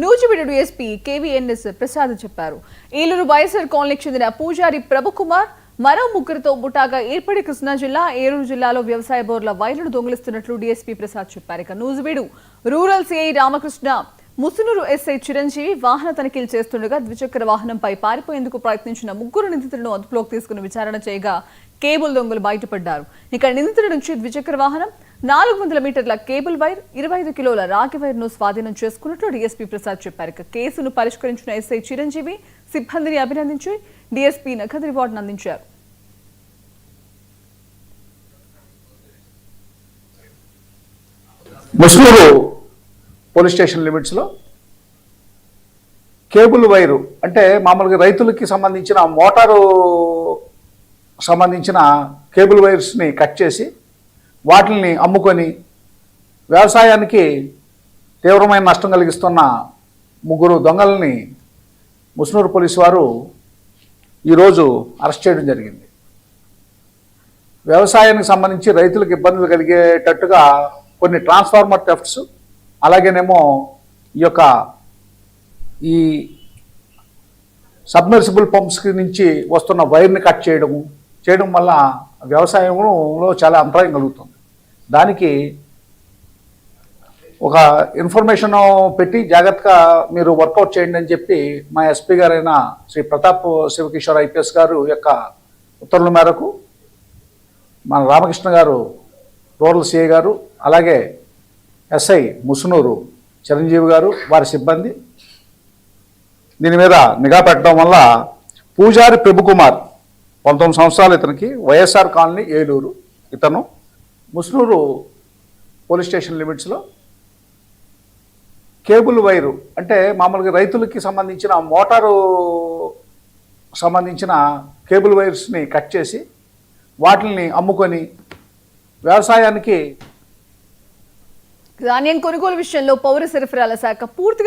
Nuzvid DSP కేవీఎన్ఎస్ Prasad చెప్పారు. ఏలూరు వైఎస్ఆర్ కాలనీకి చెందిన పూజారి ప్రభుకుమార్ మరో ముగ్గురితో ముఠాగా ఏర్పడి కృష్ణా జిల్లా, ఏలూరు జిల్లాలో వ్యవసాయ బోర్ల వైర్లను దొంగిలిస్తున్నట్లు డీఎస్పీ ప్రసాద్ చెప్పారు. ఇక Nuzvid rural CI Ramakrishna, Musunuru SI Chiranjeevi వాహన తనిఖీలు చేస్తుండగా ద్విచక్ర వాహనంపై పారిపోయేందుకు ప్రయత్నించిన ముగ్గురు నిందితులను అదుపులోకి తీసుకుని విచారణ చేయగా కేబుల్ దొంగలు బయటపడ్డారు. ఇక నిందితుల నుంచి ద్విచక్ర వాహనం, 400 మీటర్ల కేబుల్ వైర్, 25 కిలోల రాగి వైర్ను స్వాధీనం చేసుకున్నట్లు డీఎస్పీ ప్రసాద్ చెప్పారు. ఇక కేసును పరిష్కరించిన ఎస్ఐ చిరంజీవి సిబ్బందిని అభినందించి డీఎస్పీ నగదు రివార్డును అందించారు. ముస్నూరు పోలీస్ స్టేషన్ లిమిట్స్లో కేబుల్ వైరు అంటే మామూలుగా రైతులకి సంబంధించిన మోటారు సంబంధించిన కేబుల్ వైర్స్ని కట్ చేసి వాటిని అమ్ముకొని వ్యవసాయానికి తీవ్రమైన నష్టం కలిగిస్తున్న ముగ్గురు దొంగలని ముస్నూరు పోలీసు వారు ఈరోజు అరెస్ట్ చేయడం జరిగింది. వ్యవసాయానికి సంబంధించి రైతులకు ఇబ్బందులు కలిగేటట్టుగా కొన్ని ట్రాన్స్ఫార్మర్ థెఫ్ట్స్, అలాగేనేమో ఈ సబ్మెర్సిబుల్ పంప్స్ నుంచి వస్తున్న వైర్ని కట్ చేయడం వల్ల వ్యవసాయంలో చాలా అంతరాయం కలుగుతుంది. దానికి ఒక ఇన్ఫర్మేషన్ పెట్టి జాగ్రత్తగా మీరు వర్కౌట్ చేయండి అని చెప్పి మా ఎస్పీ గారైన శ్రీ ప్రతాప్ శివకిషోర్ ఐపీఎస్ గారు యొక్క ఉత్తర్వుల మేరకు మన రామకృష్ణ గారు, రూరల్ సిఐ గారు, అలాగే ఎస్ఐ ముసునూరు చిరంజీవి గారు, వారి సిబ్బంది దీని మీద నిఘా పెట్టడం వల్ల పూజారి ప్రభుకుమార్ 19 సంవత్సరాలు, ఇతనికి వైఎస్ఆర్ కాలనీ ఏలూరు, ఇతను ముస్నూరు పోలీస్ స్టేషన్ లిమిట్స్లో కేబుల్ వైరు అంటే మామూలుగా రైతులకి సంబంధించిన మోటారు సంబంధించిన కేబుల్ వైర్స్ని కట్ చేసి వాటిని అమ్ముకొని వ్యవసాయానికి ధాన్యం కొనుగోలు విషయంలో పౌర సరఫరాల శాఖ పూర్తిగా